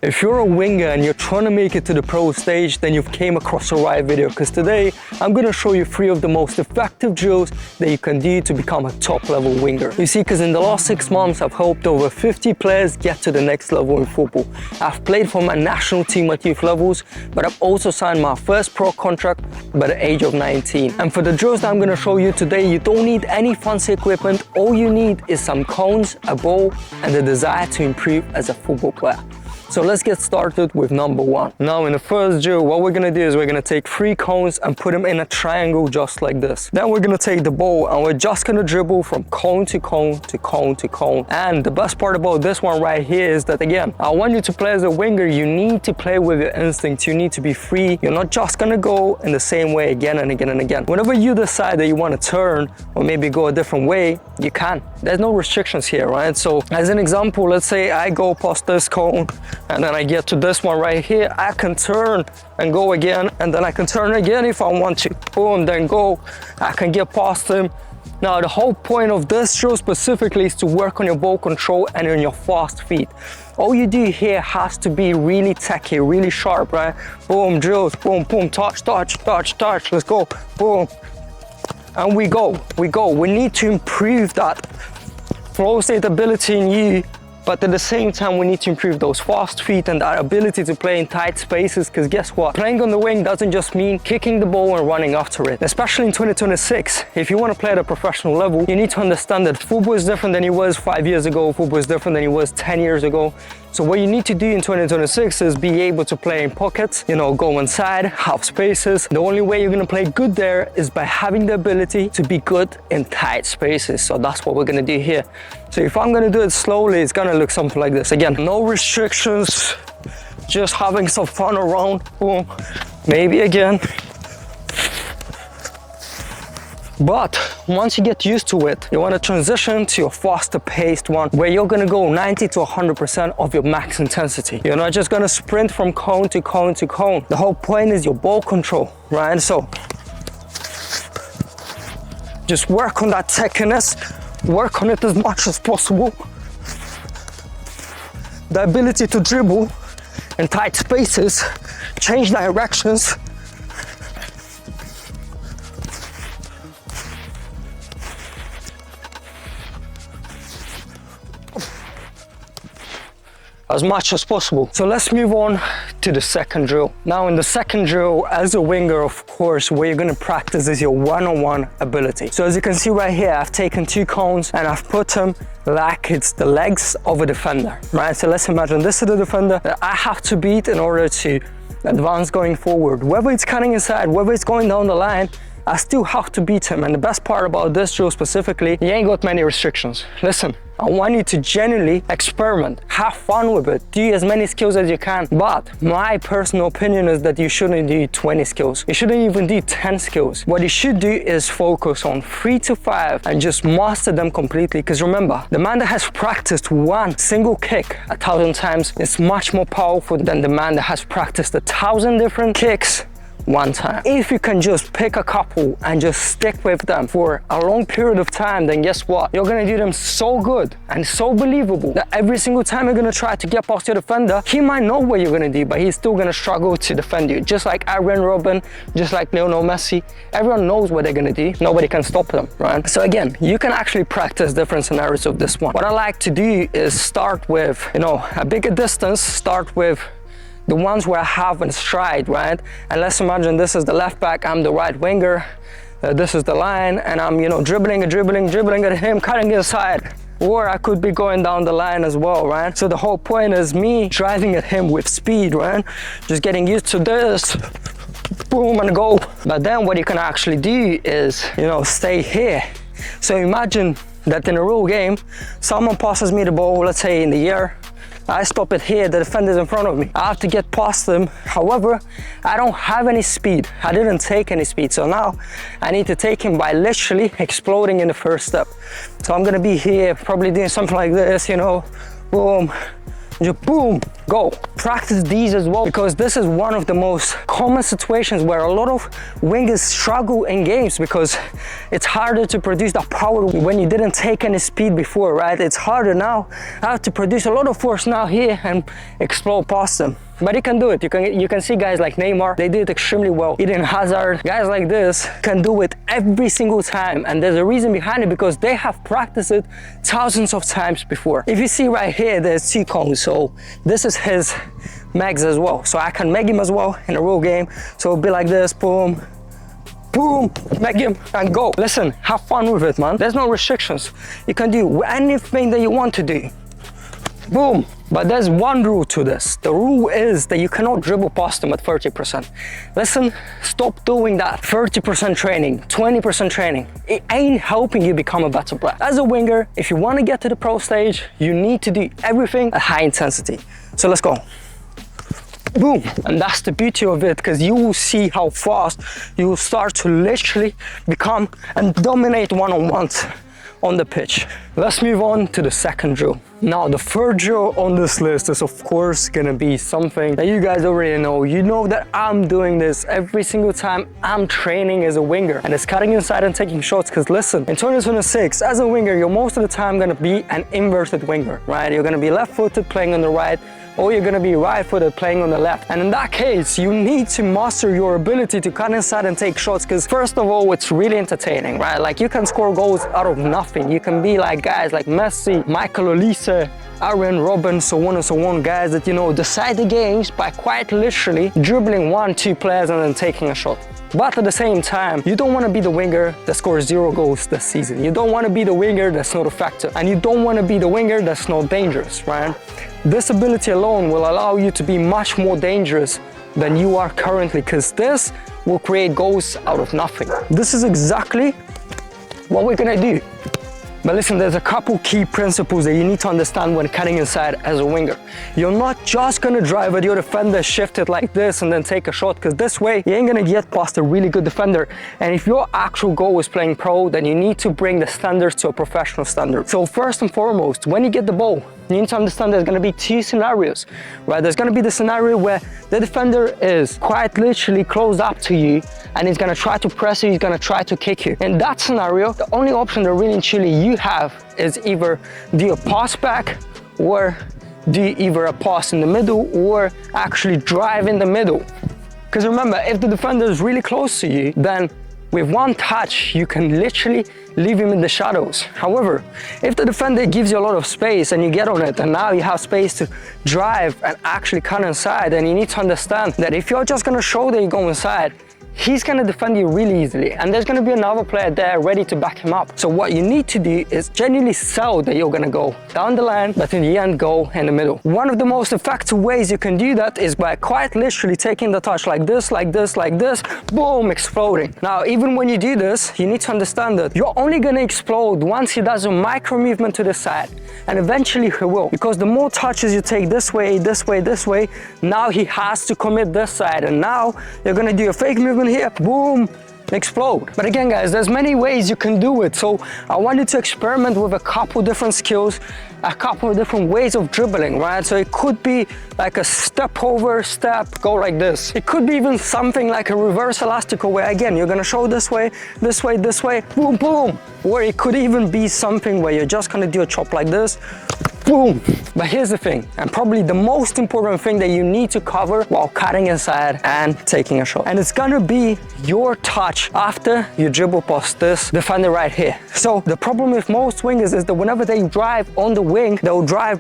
If you're a winger and you're trying to make it to the pro stage, then you've came across the right video, because today I'm going to show you 3 of the most effective drills that you can do to become a top level winger. You see, because in the last 6 months I've helped over 50 players get to the next level in football. I've played for my national team at youth levels, but I've also signed my first pro contract by the age of 19. And for the drills that I'm going to show you today, you don't need any fancy equipment. All you need is some cones, a ball, and the desire to improve as a football player. So let's get started with number 1. Now in the first drill, what we're gonna do is we're gonna take 3 cones and put them in a triangle just like this. Then we're gonna take the ball and we're just gonna dribble from cone to cone to cone to cone. And the best part about this one right here is that, again, I want you to play as a winger. You need to play with your instincts. You need to be free. You're not just gonna go in the same way again and again and again. Whenever you decide that you wanna turn or maybe go a different way, you can. There's no restrictions here, right? So as an example, let's say I go past this cone and then I get to this one right here. I can turn and go again, and then I can turn again if I want to. Boom, then go. I can get past him. Now the whole point of this drill specifically is to work on your ball control and on your fast feet. All you do here has to be really techy, really sharp, right? Boom, drills, boom, boom, touch, touch, touch, touch, let's go, boom. And we go. We need to improve that flow state ability in you, but at the same time, we need to improve those fast feet and that ability to play in tight spaces, because guess what? Playing on the wing doesn't just mean kicking the ball and running after it. Especially in 2026, if you want to play at a professional level, you need to understand that football is different than it was 5 years ago. Football is different than it was 10 years ago. So what you need to do in 2026 is be able to play in pockets, you know, go inside, half spaces. The only way you're going to play good there is by having the ability to be good in tight spaces. So that's what we're going to do here. So if I'm going to do it slowly, it's going to look something like this. Again, no restrictions, just having some fun around. Boom. Maybe again. But once you get used to it, you want to transition to a faster paced one where you're going to go 90 to 100% of your max intensity. You're not just going to sprint from cone to cone to cone. The whole point is your ball control, right? So just work on that techiness, work on it as much as possible. The ability to dribble in tight spaces, change directions. As much as possible. So let's move on to the second drill. Now in the second drill, as a winger, of course, what you're going to practice is your one-on-one ability. So as you can see right here, I've taken 2 cones and I've put them like it's the legs of a defender, right? So let's imagine this is the defender that I have to beat in order to advance going forward. Whether it's cutting inside, whether it's going down the line, I still have to beat him. And the best part about this drill specifically, you ain't got many restrictions. Listen, I want you to genuinely experiment, have fun with it, do as many skills as you can. But my personal opinion is that you shouldn't do 20 skills. You shouldn't even do 10 skills. What you should do is focus on 3 to 5 and just master them completely. Because remember, the man that has practiced one single kick 1,000 times is much more powerful than the man that has practiced 1,000 different kicks one time. If you can just pick a couple and just stick with them for a long period of time, then guess what? You're gonna do them so good and so believable that every single time you're gonna try to get past your defender, he might know what you're gonna do, but he's still gonna struggle to defend you. Just like Arjen Robben, just like Lionel Messi, everyone knows what they're gonna do. Nobody can stop them, right? So again, you can actually practice different scenarios of this one. What I like to do is start with, you know, a bigger distance, start with the ones where I have in stride, right? And let's imagine this is the left back, I'm the right winger, this is the line, and I'm, you know, dribbling at him, cutting inside. Or I could be going down the line as well, right? So the whole point is me driving at him with speed, right? Just getting used to this, boom, and go. But then what you can actually do is, you know, stay here. So imagine that in a real game, someone passes me the ball, let's say in the air, I stop it here, the defender's in front of me. I have to get past them. However, I don't have any speed. I didn't take any speed. So now I need to take him by literally exploding in the first step. So I'm gonna be here, probably doing something like this, you know, boom, just boom, go. Practice these as well, because this is one of the most common situations where a lot of wingers struggle in games, because it's harder to produce that power when you didn't take any speed before, right? It's harder now. I have to produce a lot of force now here and explode past them. But you can do it. You can see guys like Neymar, they do it extremely well. Eden Hazard, guys like this can do it every single time. And there's a reason behind it, because they have practiced it thousands of times before. If you see right here, there's 2 cones. So this is his megs as well. So I can meg him as well in a real game. So it'll be like this, boom, boom, meg him and go. Listen, have fun with it, man. There's no restrictions. You can do anything that you want to do. Boom. But there's one rule to this. The rule is that you cannot dribble past them at 30%. Listen, stop doing that. 30% training, 20% training. It ain't helping you become a better player. As a winger, if you want to get to the pro stage, you need to do everything at high intensity. So let's go. Boom. And that's the beauty of it, because you will see how fast you will start to literally become and dominate one-on-ones on the pitch. Let's move on to the second drill. Now, the third drill on this list is of course gonna be something that you guys already know. You know that I'm doing this every single time I'm training as a winger, and it's cutting inside and taking shots. Because listen, in 2026, as a winger, you're most of the time gonna be an inverted winger, right? You're gonna be left-footed playing on the right, or you're gonna be right-footed playing on the left. And in that case, you need to master your ability to cut inside and take shots, because first of all, it's really entertaining, right? Like, you can score goals out of nothing. You can be like guys like Messi, Michael Olise, Aaron Robben, so on and so on, guys that, you know, decide the games by quite literally dribbling 1-2 players and then taking a shot. But at the same time, you don't want to be the winger that scores 0 goals this season. You don't want to be the winger that's not effective. And you don't want to be the winger that's not dangerous, right? This ability alone will allow you to be much more dangerous than you are currently, because this will create goals out of nothing. This is exactly what we're gonna do. But listen, there's a couple key principles that you need to understand when cutting inside as a winger. You're not just gonna drive at your defender, shift it like this and then take a shot, because this way you ain't gonna get past a really good defender. And if your actual goal is playing pro, then you need to bring the standards to a professional standard. So first and foremost, when you get the ball, you need to understand there's gonna be 2 scenarios, right? There's gonna be the scenario where the defender is quite literally close up to you and he's gonna try to press you, he's gonna try to kick you. In that scenario, the only option that really and truly you have is either do a pass back, or do either a pass in the middle, or actually drive in the middle. Because remember, if the defender is really close to you, then with one touch, you can literally leave him in the shadows. However, if the defender gives you a lot of space and you get on it, and now you have space to drive and actually cut inside, then you need to understand that if you're just gonna show that you go inside, he's gonna defend you really easily, and there's gonna be another player there ready to back him up. So what you need to do is genuinely sell that you're gonna go down the line, but in the end go in the middle. One of the most effective ways you can do that is by quite literally taking the touch like this, like this, like this, boom, exploding. Now, even when you do this, you need to understand that you're only gonna explode once he does a micro movement to the side, and eventually he will, because the more touches you take this way, this way, this way, now he has to commit this side, and now you're gonna do a fake movement here, boom, explode. But again, guys, there's many ways you can do it. So I want you to experiment with a couple different skills, a couple of different ways of dribbling, right? So it could be like a step over, step, go like this. It could be even something like a reverse elastico, where again, you're gonna show this way, this way, this way, boom, boom. Or it could even be something where you're just gonna do a chop like this, boom. But here's the thing, and probably the most important thing that you need to cover while cutting inside and taking a shot. And it's gonna be your touch after you dribble past this defender right here. So the problem with most wingers is that whenever they drive on the wing, they'll drive.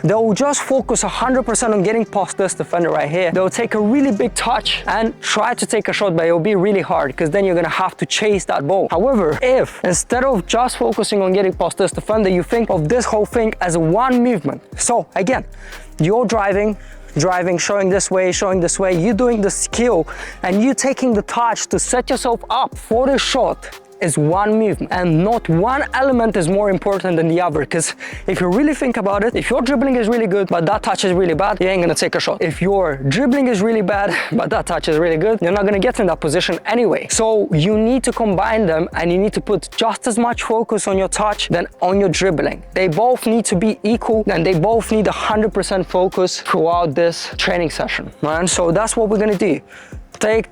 They'll just focus 100% on getting past this defender right here. They'll take a really big touch and try to take a shot, but it'll be really hard, because then you're gonna have to chase that ball. However, if instead of just focusing on getting past this defender, you think of this whole thing as one movement. So again, you're driving, showing this way, you doing the skill, and you taking the touch to set yourself up for the shot. is one movement, and not one element is more important than the other. Because if you really think about it, if your dribbling is really good, but that touch is really bad, you ain't gonna take a shot. If your dribbling is really bad, but that touch is really good, you're not gonna get in that position anyway. So you need to combine them, and you need to put just as much focus on your touch than on your dribbling. They both need to be equal, and they both need 100% focus throughout this training session, man. So that's what we're gonna do. Take,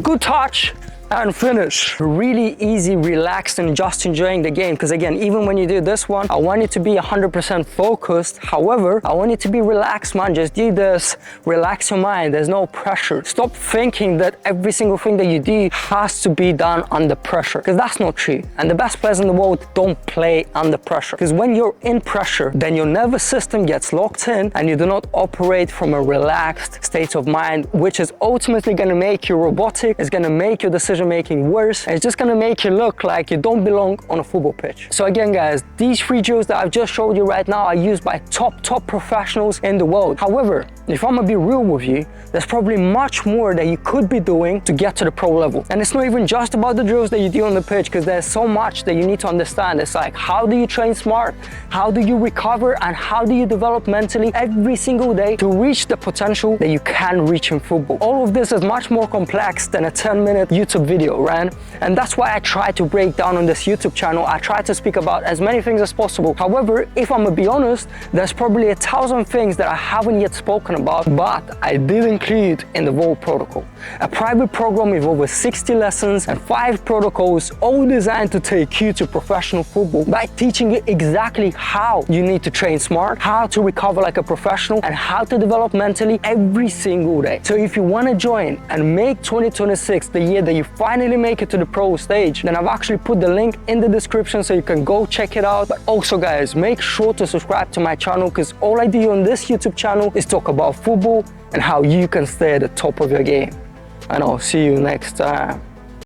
good touch, and finish. Really easy, relaxed, and just enjoying the game. Because again, even when you do this one, I want you to be 100% focused. However, I want you to be relaxed, man. Just do this, relax your mind. There's no pressure. Stop thinking that every single thing that you do has to be done under pressure, because that's not true. And the best players in the world don't play under pressure. Because when you're in pressure, then your nervous system gets locked in, and you do not operate from a relaxed state of mind, which is ultimately going to make you robotic. It's going to make your decision making worse. It's just gonna make you look like you don't belong on a football pitch. So again, guys, these 3 drills that I've just showed you right now are used by top professionals in the world. However, if I'm gonna be real with you, there's probably much more that you could be doing to get to the pro level. And it's not even just about the drills that you do on the pitch, because there's so much that you need to understand. It's like, how do you train smart? How do you recover? And how do you develop mentally every single day to reach the potential that you can reach in football? All of this is much more complex than a 10-minute YouTube video, right? And that's why I try to break down on this YouTube channel. I try to speak about as many things as possible. However, if I'm gonna be honest, there's probably 1,000 things that I haven't yet spoken about, but I did include in the Vault protocol, a private program with over 60 lessons and 5 protocols, all designed to take you to professional football by teaching you exactly how you need to train smart, how to recover like a professional, and how to develop mentally every single day. So if you want to join and make 2026 the year that you finally make it to the pro stage, then I've actually put the link in the description so you can go check it out. But also, guys, make sure to subscribe to my channel, because all I do on this YouTube channel is talk about football and how you can stay at the top of your game. And I'll see you next time.